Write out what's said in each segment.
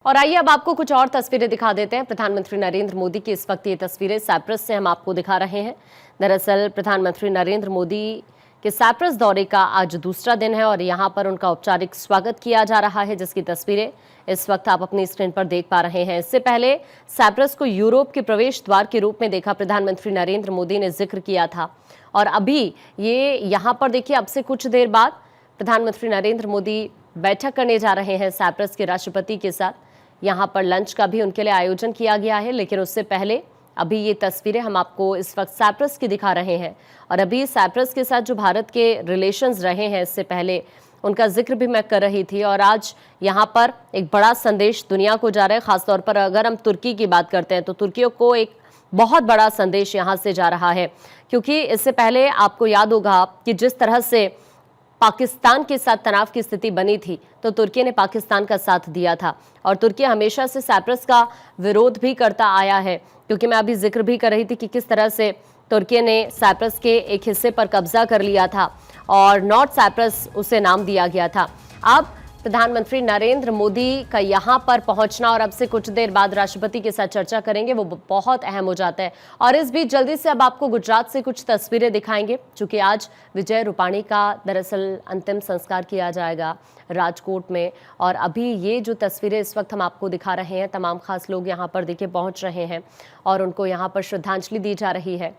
और आइए अब आपको कुछ और तस्वीरें दिखा देते हैं। प्रधानमंत्री नरेंद्र मोदी की इस वक्त ये तस्वीरें साइप्रस से हम आपको दिखा रहे हैं। दरअसल प्रधानमंत्री नरेंद्र मोदी के साइप्रस दौरे का आज दूसरा दिन है और यहाँ पर उनका औपचारिक स्वागत किया जा रहा है, जिसकी तस्वीरें इस वक्त आप अपनी स्क्रीन पर देख पा रहे हैं। इससे पहले साइप्रस को यूरोप के प्रवेश द्वार के रूप में देखा प्रधानमंत्री नरेंद्र मोदी ने जिक्र किया था। और अभी ये यहाँ पर देखिए, अब से कुछ देर बाद प्रधानमंत्री नरेंद्र मोदी बैठक करने जा रहे हैं साइप्रस के राष्ट्रपति के साथ। यहाँ पर लंच का भी उनके लिए आयोजन किया गया है, लेकिन उससे पहले अभी ये तस्वीरें हम आपको इस वक्त साइप्रस की दिखा रहे हैं। और अभी साइप्रस के साथ जो भारत के रिलेशंस रहे हैं, इससे पहले उनका जिक्र भी मैं कर रही थी। और आज यहाँ पर एक बड़ा संदेश दुनिया को जा रहा है। खासतौर पर अगर हम तुर्की की बात करते हैं तो तुर्कियों को एक बहुत बड़ा संदेश यहाँ से जा रहा है, क्योंकि इससे पहले आपको याद होगा कि जिस तरह से पाकिस्तान के साथ तनाव की स्थिति बनी थी तो तुर्की ने पाकिस्तान का साथ दिया था। और तुर्की हमेशा से साइप्रस का विरोध भी करता आया है, क्योंकि मैं अभी जिक्र भी कर रही थी कि किस तरह से तुर्की ने साइप्रस के एक हिस्से पर कब्जा कर लिया था और नॉर्थ साइप्रस उसे नाम दिया गया था। अब प्रधानमंत्री नरेंद्र मोदी का यहाँ पर पहुंचना और अब से कुछ देर बाद राष्ट्रपति के साथ चर्चा करेंगे, वो बहुत अहम हो जाता है। और इस बीच जल्दी से अब आपको गुजरात से कुछ तस्वीरें दिखाएंगे, क्योंकि आज विजय रूपाणी का दरअसल अंतिम संस्कार किया जाएगा राजकोट में। और अभी ये जो तस्वीरें इस वक्त हम आपको दिखा रहे हैं, तमाम खास लोग यहाँ पर देखिए पहुँच रहे हैं और उनको यहाँ पर श्रद्धांजलि दी जा रही है।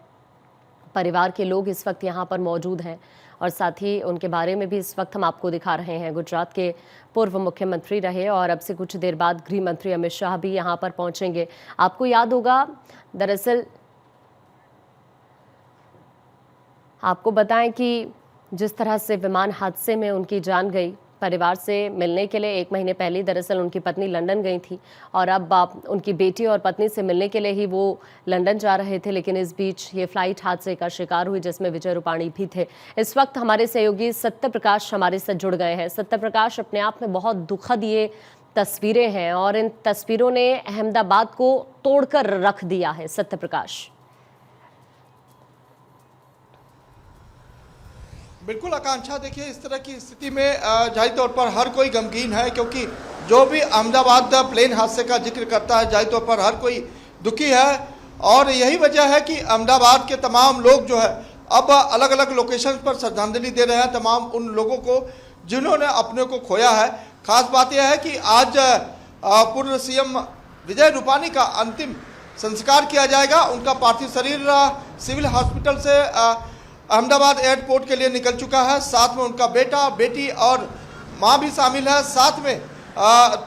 परिवार के लोग इस वक्त यहाँ पर मौजूद हैं और साथ ही उनके बारे में भी इस वक्त हम आपको दिखा रहे हैं। गुजरात के पूर्व मुख्यमंत्री रहे और अब से कुछ देर बाद गृह मंत्री अमित शाह भी यहाँ पर पहुंचेंगे। आपको याद होगा, दरअसल आपको बताएं कि जिस तरह से विमान हादसे में उनकी जान गई, परिवार से मिलने के लिए 1 महीने पहले दरअसल उनकी पत्नी लंदन गई थी और अब उनकी बेटी और पत्नी से मिलने के लिए ही वो लंदन जा रहे थे। लेकिन इस बीच ये फ्लाइट हादसे का शिकार हुई, जिसमें विजय रूपाणी भी थे। इस वक्त हमारे सहयोगी सत्य प्रकाश हमारे साथ जुड़ गए हैं। सत्य प्रकाश, अपने आप में बहुत दुखद ये तस्वीरें हैं और इन तस्वीरों ने अहमदाबाद को तोड़कर रख दिया है। सत्य प्रकाश। बिल्कुल आकांक्षा, देखिए इस तरह की स्थिति में जाहिर तौर पर हर कोई गमगीन है, क्योंकि जो भी अहमदाबाद प्लेन हादसे का जिक्र करता है जाहिर तौर पर हर कोई दुखी है। और यही वजह है कि अहमदाबाद के तमाम लोग जो है अब अलग अलग लोकेशन पर श्रद्धांजलि दे रहे हैं तमाम उन लोगों को जिन्होंने अपने को खोया है। खास बात यह है कि आज पूर्व सीएम विजय रूपाणी का अंतिम संस्कार किया जाएगा। उनका पार्थिव शरीर सिविल हॉस्पिटल से अहमदाबाद एयरपोर्ट के लिए निकल चुका है। साथ में उनका बेटा, बेटी और मां भी शामिल है। साथ में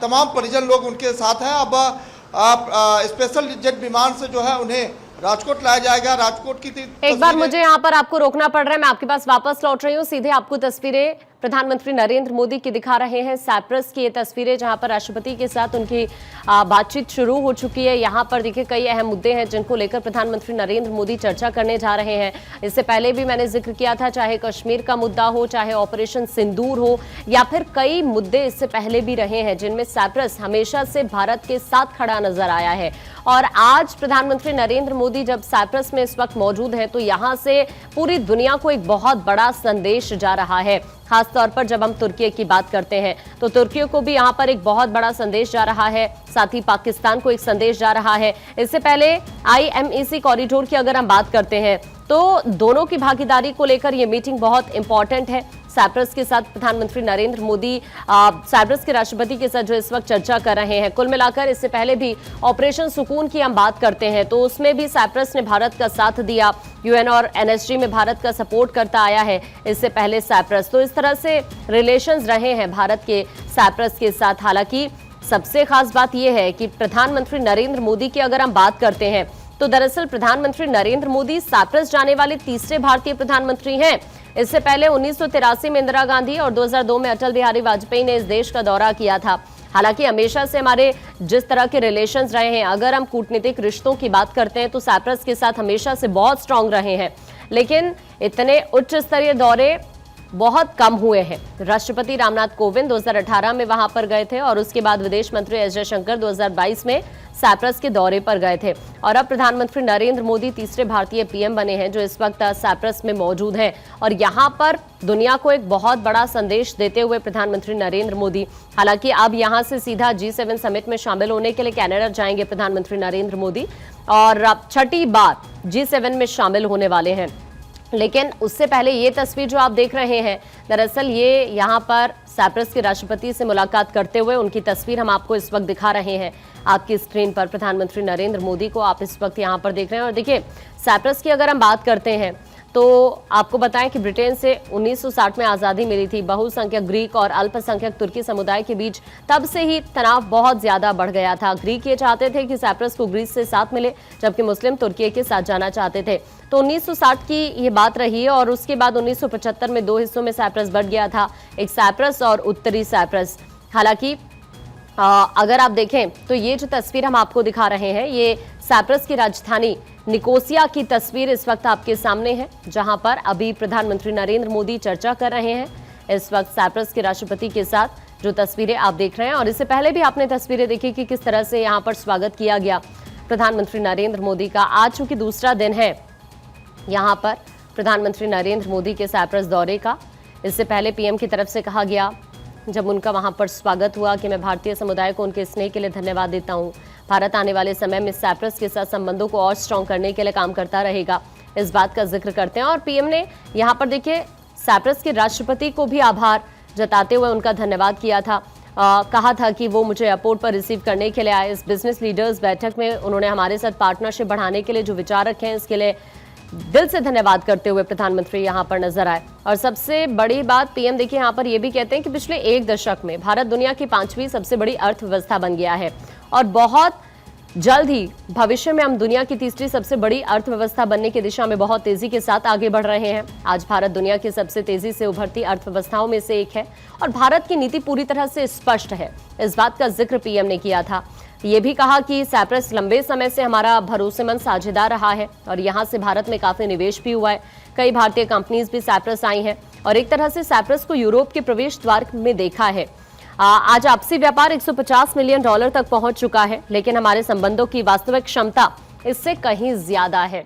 तमाम परिजन लोग उनके साथ हैं। अब स्पेशल जेट विमान से जो है उन्हें राजकोट लाया जाएगा। राजकोट की एक बार मुझे यहाँ पर आपको रोकना पड़ रहा है, मैं आपके पास वापस लौट रही हूँ। सीधे आपको तस्वीरें प्रधानमंत्री नरेंद्र मोदी की दिखा रहे हैं। साइप्रस की ये तस्वीरें जहां पर राष्ट्रपति के साथ उनकी बातचीत शुरू हो चुकी है। यहाँ पर देखिए कई अहम मुद्दे हैं जिनको लेकर प्रधानमंत्री नरेंद्र मोदी चर्चा करने जा रहे हैं। इससे पहले भी मैंने जिक्र किया था, चाहे कश्मीर का मुद्दा हो, चाहे ऑपरेशन सिंदूर हो, या फिर कई मुद्दे इससे पहले भी रहे हैं जिनमें साइप्रस हमेशा से भारत के साथ खड़ा नजर आया है। और आज प्रधानमंत्री नरेंद्र मोदी जब साइप्रस में इस वक्त मौजूद है तो यहाँ से पूरी दुनिया को एक बहुत बड़ा संदेश जा रहा है। खासतौर पर जब हम तुर्की की बात करते हैं तो तुर्की को भी यहाँ पर एक बहुत बड़ा संदेश जा रहा है, साथ ही पाकिस्तान को एक संदेश जा रहा है। इससे पहले IMEC कॉरिडोर की अगर हम बात करते हैं तो दोनों की भागीदारी को लेकर यह मीटिंग बहुत इंपॉर्टेंट है। साइप्रस के साथ प्रधानमंत्री नरेंद्र मोदी साइप्रस के राष्ट्रपति के साथ जो इस वक्त चर्चा कर रहे हैं। कुल मिलाकर इससे पहले भी ऑपरेशन सुकून की हम बात करते हैं तो उसमें भी साइप्रस ने भारत का साथ दिया। UN और NSG में भारत का सपोर्ट करता आया है इससे पहले साइप्रस। तो इस तरह से रिलेशंस रहे हैं भारत के साइप्रस के साथ। हालांकि सबसे खास बात यह है कि प्रधानमंत्री नरेंद्र मोदी की अगर हम बात करते हैं तो दरअसल प्रधानमंत्री नरेंद्र मोदी साइप्रस जाने वाले तीसरे भारतीय प्रधानमंत्री हैं। इससे पहले 1983 में इंदिरा गांधी और 2002 में अटल बिहारी वाजपेयी ने इस देश का दौरा किया था। हालांकि हमेशा से हमारे जिस तरह के रिलेशंस रहे हैं, अगर हम कूटनीतिक रिश्तों की बात करते हैं तो साइप्रस के साथ हमेशा से बहुत स्ट्रांग रहे हैं। लेकिन इतने उच्च स्तरीय दौरे बहुत कम हुए हैं। राष्ट्रपति रामनाथ कोविंद 2018 में वहां पर गए थे और उसके बाद विदेश मंत्री एस जयशंकर 2022 में साइप्रस के दौरे पर गए थे और अब प्रधानमंत्री नरेंद्र मोदी तीसरे भारतीय पीएम बने हैं जो इस वक्त साइप्रस में मौजूद हैं और यहां पर दुनिया को एक बहुत बड़ा संदेश देते हुए प्रधानमंत्री नरेंद्र मोदी, हालांकि अब यहां से सीधा G7 समिट में शामिल होने के लिए कनाडा जाएंगे प्रधानमंत्री नरेंद्र मोदी और अब छठी बार G7 में शामिल होने वाले हैं। लेकिन उससे पहले ये तस्वीर जो आप देख रहे हैं, दरअसल ये यहाँ पर साइप्रस के राष्ट्रपति से मुलाकात करते हुए उनकी तस्वीर हम आपको इस वक्त दिखा रहे हैं आपकी स्क्रीन पर। प्रधानमंत्री नरेंद्र मोदी को आप इस वक्त यहाँ पर देख रहे हैं और देखिए साइप्रस की अगर हम बात करते हैं तो आपको बताएं कि ब्रिटेन से 1960 में आज़ादी मिली थी। बहुसंख्यक ग्रीक और अल्पसंख्यक तुर्की समुदाय के बीच तब से ही तनाव बहुत ज्यादा बढ़ गया था। ग्रीक ये चाहते थे कि साइप्रस को ग्रीस से साथ मिले, जबकि मुस्लिम तुर्की के साथ जाना चाहते थे। तो 1960 की ये बात रही है और उसके बाद 1975 में दो हिस्सों में साइप्रस बंट गया था, एक साइप्रस और उत्तरी साइप्रस। हालांकि अगर आप देखें तो ये जो तस्वीर हम आपको दिखा रहे हैं ये साइप्रस की राजधानी निकोसिया की तस्वीर इस वक्त आपके सामने है, जहां पर अभी प्रधानमंत्री नरेंद्र मोदी चर्चा कर रहे हैं इस वक्त साइप्रस के राष्ट्रपति के साथ। जो तस्वीरें आप देख रहे हैं और इससे पहले भी आपने तस्वीरें देखी कि किस तरह से यहां पर स्वागत किया गया प्रधानमंत्री नरेंद्र मोदी का। आज चूंकि दूसरा दिन है यहां पर प्रधानमंत्री नरेंद्र मोदी के साइप्रस दौरे का, इससे पहले पीएम की तरफ से कहा गया जब उनका वहां पर स्वागत हुआ कि मैं भारतीय समुदाय को उनके स्नेह के लिए धन्यवाद देता हूं। भारत आने वाले समय में साइप्रस के साथ संबंधों को और स्ट्रॉन्ग करने के लिए काम करता रहेगा, इस बात का जिक्र करते हैं। और पीएम ने यहां पर देखिए साइप्रस के राष्ट्रपति को भी आभार जताते हुए उनका धन्यवाद किया था। कहा था कि वो मुझे एयरपोर्ट पर रिसीव करने के लिए आए। इस बिजनेस लीडर्स बैठक में उन्होंने हमारे साथ पार्टनरशिप बढ़ाने के लिए जो विचार रखे हैं इसके लिए दिल से धन्यवाद करते हुए प्रधानमंत्री यहां पर नजर आए। और सबसे बड़ी बात पीएम देखिए यहां पर यह भी कहते हैं कि पिछले एक दशक में भारत दुनिया की 5वीं सबसे बड़ी अर्थव्यवस्था बन गया है और बहुत जल्द ही भविष्य में हम दुनिया की तीसरी सबसे बड़ी अर्थव्यवस्था बनने की दिशा में बहुत तेजी के साथ आगे बढ़ रहे हैं। आज भारत दुनिया की सबसे तेजी से उभरती अर्थव्यवस्थाओं में से एक है और भारत की नीति पूरी तरह से स्पष्ट है, इस बात का जिक्र पीएम ने किया था। ये भी कहा कि साइप्रस लंबे समय से हमारा भरोसेमंद साझेदार रहा है और यहाँ से भारत में काफी निवेश भी हुआ है। कई भारतीय कंपनीज भी साइप्रस आई हैं और एक तरह से साइप्रस को यूरोप के प्रवेश द्वार में देखा है। आज आपसी व्यापार $150 मिलियन तक पहुंच चुका है, लेकिन हमारे संबंधों की वास्तविक क्षमता इससे कहीं ज्यादा है।